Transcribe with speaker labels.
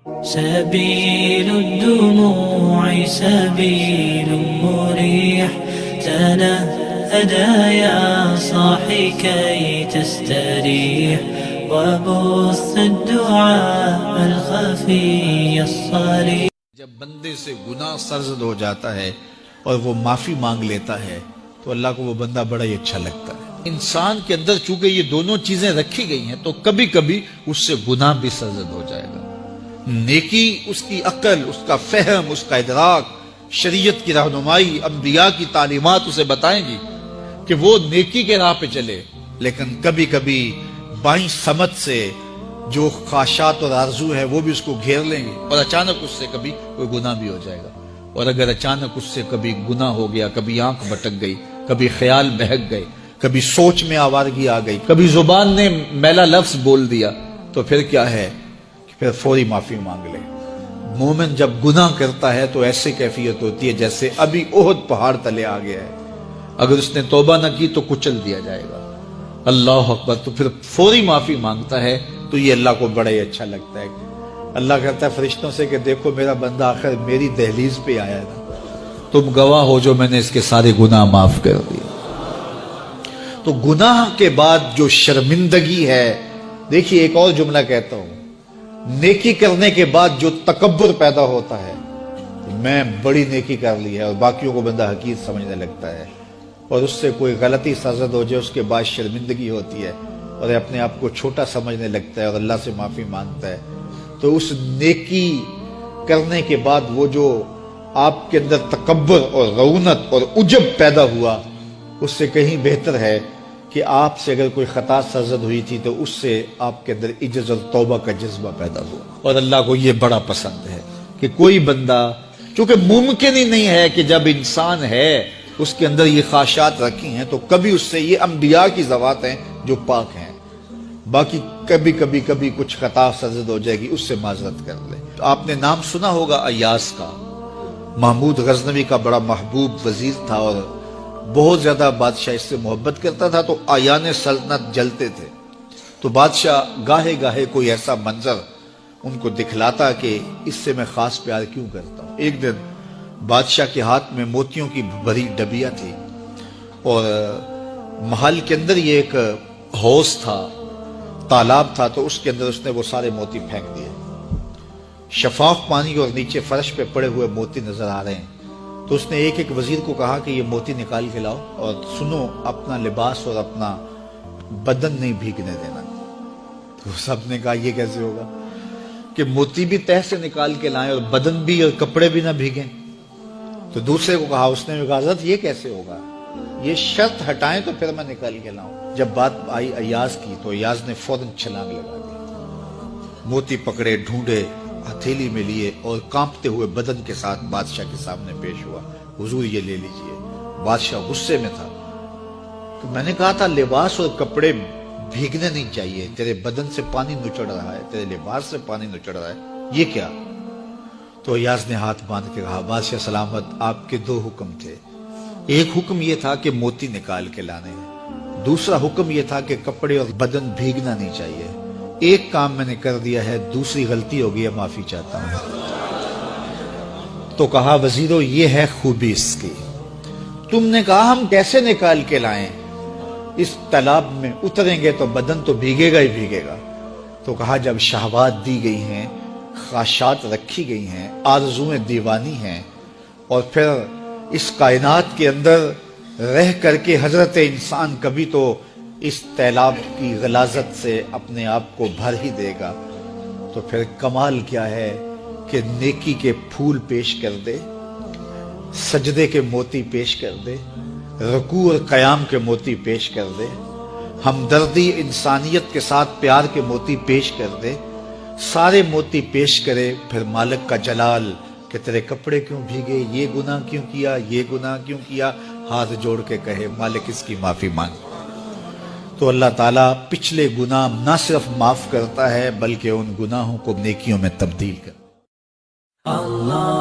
Speaker 1: سبيل الدموع سبيل مريح تنهدى يا صاحي كي تستريح وبث الدعاء الخفي الصريح.
Speaker 2: جب بندے سے گناہ سرزد ہو جاتا ہے اور وہ معافی مانگ لیتا ہے تو اللہ کو وہ بندہ بڑا ہی اچھا لگتا ہے. انسان کے اندر چونکہ یہ دونوں چیزیں رکھی گئی ہیں تو کبھی کبھی اس سے گناہ بھی سرزد ہو جائے گا. نیکی اس کی عقل، اس کا فہم، اس کا ادراک، شریعت کی رہنمائی، انبیاء کی تعلیمات اسے بتائیں گی کہ وہ نیکی کے راہ پہ چلے، لیکن کبھی کبھی بائیں سمت سے جو خواہشات اور آرزو ہے وہ بھی اس کو گھیر لیں گے اور اچانک اس سے کبھی کوئی گناہ بھی ہو جائے گا. اور اگر اچانک اس سے کبھی گناہ ہو گیا، کبھی آنکھ بھٹک گئی، کبھی خیال بہک گئے، کبھی سوچ میں آوارگی آ گئی، کبھی زبان نے میلا لفظ بول دیا، تو پھر کیا ہے کہ پھر فوری معافی مانگ لے. مومن جب گناہ کرتا ہے تو ایسے کیفیت ہوتی ہے جیسے ابھی احد پہاڑ تلے آ گیا ہے. اگر اس نے توبہ نہ کی تو کچل دیا جائے گا. اللہ اکبر. تو پھر فوری معافی مانگتا ہے تو یہ اللہ کو بڑا ہی اچھا لگتا ہے. اللہ کہتا ہے فرشتوں سے کہ دیکھو میرا بندہ آخر میری دہلیز پہ آیا ہے نا، تم گواہ ہو جو میں نے اس کے سارے گناہ معاف کر دیے. تو گناہ کے بعد جو شرمندگی ہے، دیکھیے ایک اور جملہ کہتا ہوں، نیکی کرنے کے بعد جو تکبر پیدا ہوتا ہے، میں بڑی نیکی کر لی ہے، اور باقیوں کو بندہ حقیر سمجھنے لگتا ہے، اور اس سے کوئی غلطی سرزد ہو جائے اس کے بعد شرمندگی ہوتی ہے اور اپنے آپ کو چھوٹا سمجھنے لگتا ہے اور اللہ سے معافی مانگتا ہے. تو اس نیکی کرنے کے بعد وہ جو آپ کے اندر تکبر اور رعونت اور عجب پیدا ہوا، اس سے کہیں بہتر ہے کہ آپ سے اگر کوئی خطا سرزد ہوئی تھی تو اس سے آپ کے اندر عجز اور توبہ کا جذبہ پیدا ہوا. اور اللہ کو یہ بڑا پسند ہے کہ کوئی بندہ، چونکہ ممکن ہی نہیں ہے کہ جب انسان ہے اس کے اندر یہ خواہشات رکھی ہیں تو کبھی اس سے، یہ انبیاء کی ذوات ہیں جو پاک ہیں، باقی کبھی کچھ خطا سرزد ہو جائے گی، اس سے معذرت کر لے. آپ نے نام سنا ہوگا ایاس کا. محمود غزنوی کا بڑا محبوب وزیر تھا اور بہت زیادہ بادشاہ اس سے محبت کرتا تھا، تو آیان سلطنت جلتے تھے. تو بادشاہ گاہے گاہے کوئی ایسا منظر ان کو دکھلاتا کہ اس سے میں خاص پیار کیوں کرتا ہوں. ایک دن بادشاہ کے ہاتھ میں موتیوں کی بھری ڈبیا تھی اور محل کے اندر یہ ایک حوض تھا، تالاب تھا، تو اس کے اندر اس نے وہ سارے موتی پھینک دیے. شفاف پانی اور نیچے فرش پہ پڑے ہوئے موتی نظر آ رہے ہیں. تو اس نے ایک ایک وزیر کو کہا کہ یہ موتی نکال کے لاؤ، اور سنو اپنا لباس اور اپنا بدن نہیں بھیگنے دینا. تو سب نے کہا یہ کیسے ہوگا کہ موتی بھی تہ سے نکال کے لائیں اور بدن بھی اور کپڑے بھی نہ بھیگیں. تو دوسرے کو کہا، اس نے کہا حضرت یہ کیسے ہوگا، یہ شرط ہٹائیں تو پھر میں نکال کے لاؤں. جب بات آئی ایاز کی تو ایاز نے فوراً چھلانگ لگا دی، موتی پکڑے، ڈھونڈے، ہتھیلی میں لیے اور کانپتے ہوئے بدن کے ساتھ بادشاہ کے سامنے پیش ہوا. حضور یہ لے لیجئے. بادشاہ غصے میں تھا. تو میں نے کہا تھا لباس اور کپڑے بھیگنے نہیں چاہیے، تیرے بدن سے پانی نچڑ رہا ہے، تیرے لباس سے پانی نچڑ رہا ہے، یہ کیا؟ تو ایاز نے ہاتھ باندھ کے کہا بادشاہ سلامت، آپ کے دو حکم تھے. ایک حکم یہ تھا کہ موتی نکال کے لانے ہیں، دوسرا حکم یہ تھا کہ کپڑے اور بدن بھیگنا نہیں چاہیے. ایک کام میں نے کر دیا ہے، دوسری غلطی ہو گئی ہے، معافی چاہتا ہوں. تو کہا وزیرو یہ ہے خوبی اس کی، تم نے کہا ہم کیسے نکال کے لائیں، اس تالاب میں اتریں گے تو بدن تو بھیگے گا ہی بھیگے گا. تو کہا جب شہوات دی گئی ہیں، خواہشات رکھی گئی ہیں، آرزویں دیوانی ہیں، اور پھر اس کائنات کے اندر رہ کر کے حضرت انسان کبھی تو اس تالاب کی غلاظت سے اپنے آپ کو بھر ہی دے گا، تو پھر کمال کیا ہے کہ نیکی کے پھول پیش کر دے، سجدے کے موتی پیش کر دے، رکوع اور قیام کے موتی پیش کر دے، ہمدردی انسانیت کے ساتھ پیار کے موتی پیش کر دے، سارے موتی پیش کرے. پھر مالک کا جلال کہ تیرے کپڑے کیوں بھیگے، یہ گناہ کیوں کیا، یہ گناہ کیوں کیا، ہاتھ جوڑ کے کہے مالک اس کی معافی مانگ. تو اللہ تعالیٰ پچھلے گناہ نہ صرف معاف کرتا ہے بلکہ ان گناہوں کو نیکیوں میں تبدیل کرتا ہے. اللہ